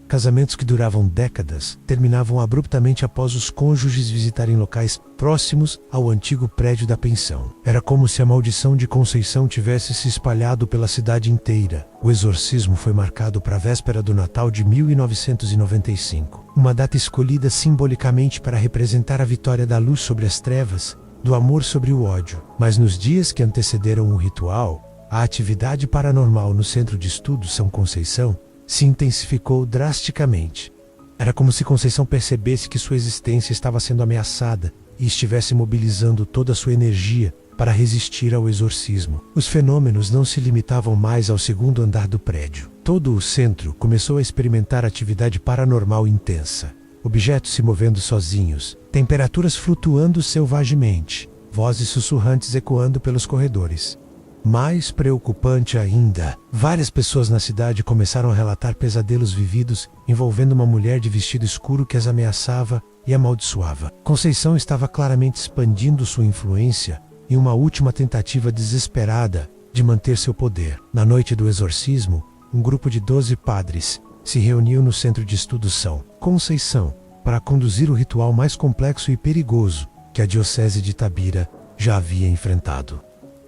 Casamentos que duravam décadas terminavam abruptamente após os cônjuges visitarem locais próximos ao antigo prédio da pensão. Era como se a maldição de Conceição tivesse se espalhado pela cidade inteira. O exorcismo foi marcado para a véspera do Natal de 1995, uma data escolhida simbolicamente para representar a vitória da luz sobre as trevas, do amor sobre o ódio. Mas nos dias que antecederam o ritual, a atividade paranormal no Centro de Estudos São Conceição se intensificou drasticamente. Era como se Conceição percebesse que sua existência estava sendo ameaçada e estivesse mobilizando toda a sua energia para resistir ao exorcismo. Os fenômenos não se limitavam mais ao segundo andar do prédio. Todo o centro começou a experimentar atividade paranormal intensa. Objetos se movendo sozinhos, temperaturas flutuando selvagemente, vozes sussurrantes ecoando pelos corredores. Mais preocupante ainda, várias pessoas na cidade começaram a relatar pesadelos vividos envolvendo uma mulher de vestido escuro que as ameaçava e amaldiçoava. Conceição estava claramente expandindo sua influência em uma última tentativa desesperada de manter seu poder. Na noite do exorcismo, um grupo de 12 padres se reuniu no Centro de Estudos São Conceição para conduzir o ritual mais complexo e perigoso que a diocese de Itabira já havia enfrentado.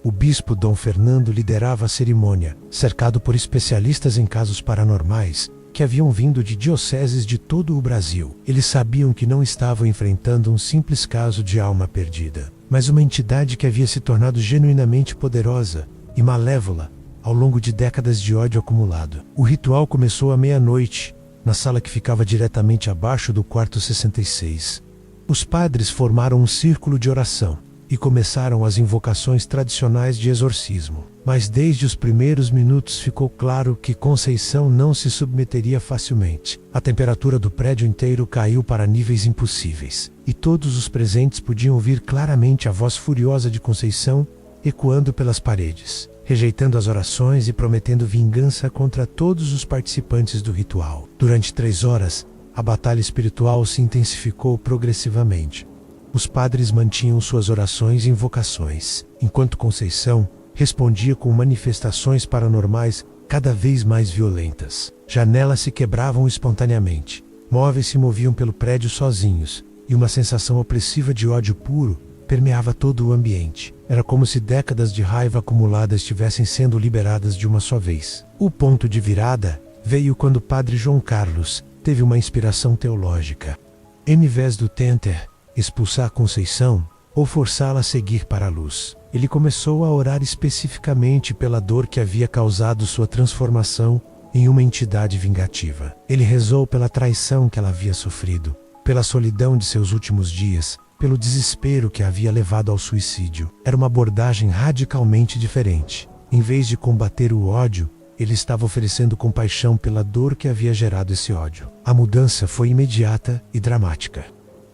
O bispo Dom Fernando liderava a cerimônia, cercado por especialistas em casos paranormais que haviam vindo de dioceses de todo o Brasil. Eles sabiam que não estavam enfrentando um simples caso de alma perdida, mas uma entidade que havia se tornado genuinamente poderosa e malévola ao longo de décadas de ódio acumulado. O ritual começou à meia-noite, na sala que ficava diretamente abaixo do quarto 66. Os padres formaram um círculo de oração e começaram as invocações tradicionais de exorcismo. Mas desde os primeiros minutos ficou claro que Conceição não se submeteria facilmente. A temperatura do prédio inteiro caiu para níveis impossíveis, e todos os presentes podiam ouvir claramente a voz furiosa de Conceição ecoando pelas paredes, rejeitando as orações e prometendo vingança contra todos os participantes do ritual. Durante 3 horas, a batalha espiritual se intensificou progressivamente. Os padres mantinham suas orações e invocações, enquanto Conceição respondia com manifestações paranormais cada vez mais violentas. Janelas se quebravam espontaneamente, móveis se moviam pelo prédio sozinhos, e uma sensação opressiva de ódio puro permeava todo o ambiente. Era como se décadas de raiva acumulada estivessem sendo liberadas de uma só vez. O ponto de virada veio quando o padre João Carlos teve uma inspiração teológica. Em vez do tentar expulsar Conceição ou forçá-la a seguir para a luz, ele começou a orar especificamente pela dor que havia causado sua transformação em uma entidade vingativa. Ele rezou pela traição que ela havia sofrido, pela solidão de seus últimos dias, pelo desespero que a havia levado ao suicídio. Era uma abordagem radicalmente diferente. Em vez de combater o ódio, ele estava oferecendo compaixão pela dor que havia gerado esse ódio. A mudança foi imediata e dramática.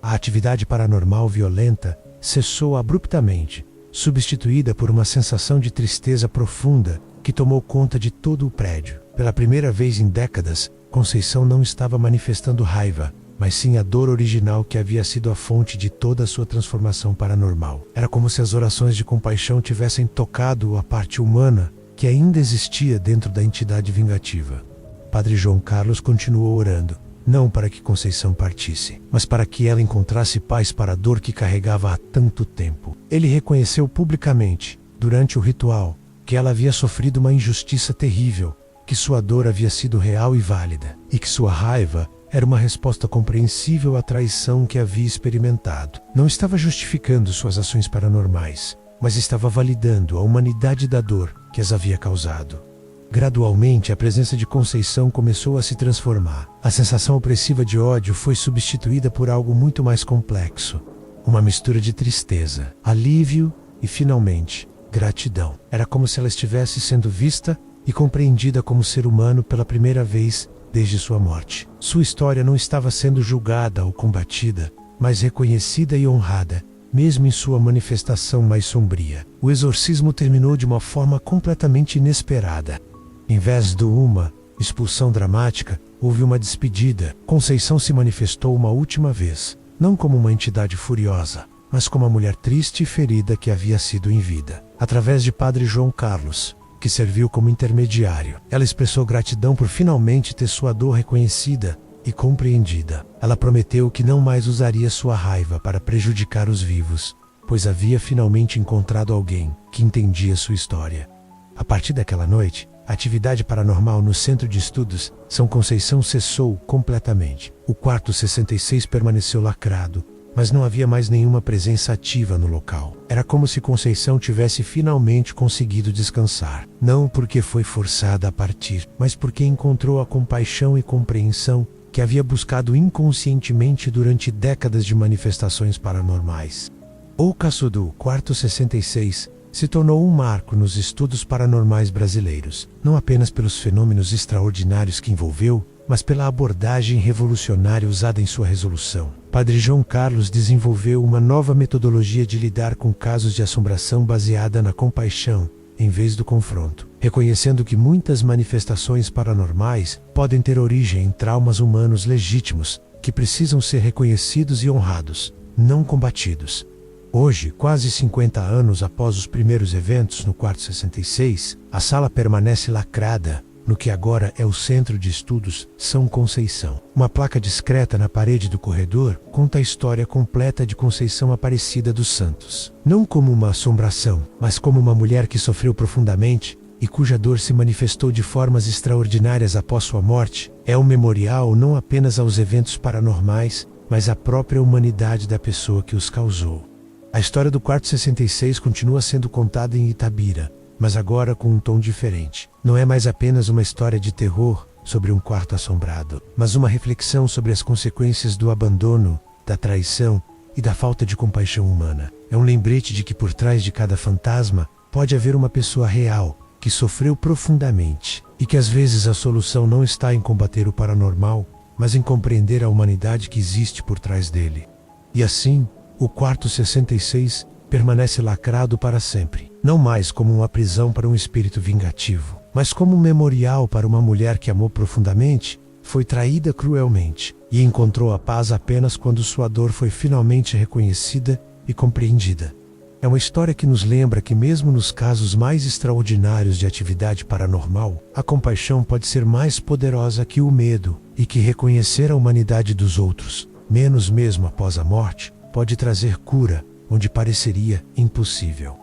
A atividade paranormal violenta cessou abruptamente, substituída por uma sensação de tristeza profunda que tomou conta de todo o prédio. Pela primeira vez em décadas, Conceição não estava manifestando raiva, mas sim a dor original que havia sido a fonte de toda a sua transformação paranormal. Era como se as orações de compaixão tivessem tocado a parte humana que ainda existia dentro da entidade vingativa. Padre João Carlos continuou orando, não para que Conceição partisse, mas para que ela encontrasse paz para a dor que carregava há tanto tempo. Ele reconheceu publicamente, durante o ritual, que ela havia sofrido uma injustiça terrível, que sua dor havia sido real e válida, e que sua raiva era uma resposta compreensível à traição que havia experimentado. Não estava justificando suas ações paranormais, mas estava validando a humanidade da dor que as havia causado. Gradualmente, a presença de Conceição começou a se transformar. A sensação opressiva de ódio foi substituída por algo muito mais complexo. Uma mistura de tristeza, alívio e, finalmente, gratidão. Era como se ela estivesse sendo vista e compreendida como ser humano pela primeira vez desde sua morte. Sua história não estava sendo julgada ou combatida, mas reconhecida e honrada, mesmo em sua manifestação mais sombria. O exorcismo terminou de uma forma completamente inesperada. Em vez de uma expulsão dramática, houve uma despedida. Conceição se manifestou uma última vez, não como uma entidade furiosa, mas como uma mulher triste e ferida que havia sido em vida. Através de Padre João Carlos, que serviu como intermediário, ela expressou gratidão por finalmente ter sua dor reconhecida e compreendida. Ela prometeu que não mais usaria sua raiva para prejudicar os vivos, pois havia finalmente encontrado alguém que entendia sua história. A partir daquela noite, a atividade paranormal no Centro de Estudos São Conceição cessou completamente. O quarto 66 permaneceu lacrado, mas não havia mais nenhuma presença ativa no local. Era como se Conceição tivesse finalmente conseguido descansar. Não porque foi forçada a partir, mas porque encontrou a compaixão e compreensão que havia buscado inconscientemente durante décadas de manifestações paranormais. O caso do quarto 66 se tornou um marco nos estudos paranormais brasileiros, não apenas pelos fenômenos extraordinários que envolveu, mas pela abordagem revolucionária usada em sua resolução. Padre João Carlos desenvolveu uma nova metodologia de lidar com casos de assombração baseada na compaixão, em vez do confronto, reconhecendo que muitas manifestações paranormais podem ter origem em traumas humanos legítimos, que precisam ser reconhecidos e honrados, não combatidos. Hoje, quase 50 anos após os primeiros eventos no quarto 66, a sala permanece lacrada, no que agora é o Centro de Estudos São Conceição. Uma placa discreta na parede do corredor conta a história completa de Conceição Aparecida dos Santos. Não como uma assombração, mas como uma mulher que sofreu profundamente e cuja dor se manifestou de formas extraordinárias após sua morte. É um memorial não apenas aos eventos paranormais, mas à própria humanidade da pessoa que os causou. A história do quarto 66 continua sendo contada em Itabira, mas agora com um tom diferente. Não é mais apenas uma história de terror sobre um quarto assombrado, mas uma reflexão sobre as consequências do abandono, da traição e da falta de compaixão humana. É um lembrete de que por trás de cada fantasma pode haver uma pessoa real que sofreu profundamente e que às vezes a solução não está em combater o paranormal, mas em compreender a humanidade que existe por trás dele. E assim, o quarto 66 permanece lacrado para sempre, não mais como uma prisão para um espírito vingativo, mas como um memorial para uma mulher que amou profundamente, foi traída cruelmente e encontrou a paz apenas quando sua dor foi finalmente reconhecida e compreendida. É uma história que nos lembra que mesmo nos casos mais extraordinários de atividade paranormal, a compaixão pode ser mais poderosa que o medo e que reconhecer a humanidade dos outros, menos mesmo após a morte, pode trazer cura onde pareceria impossível.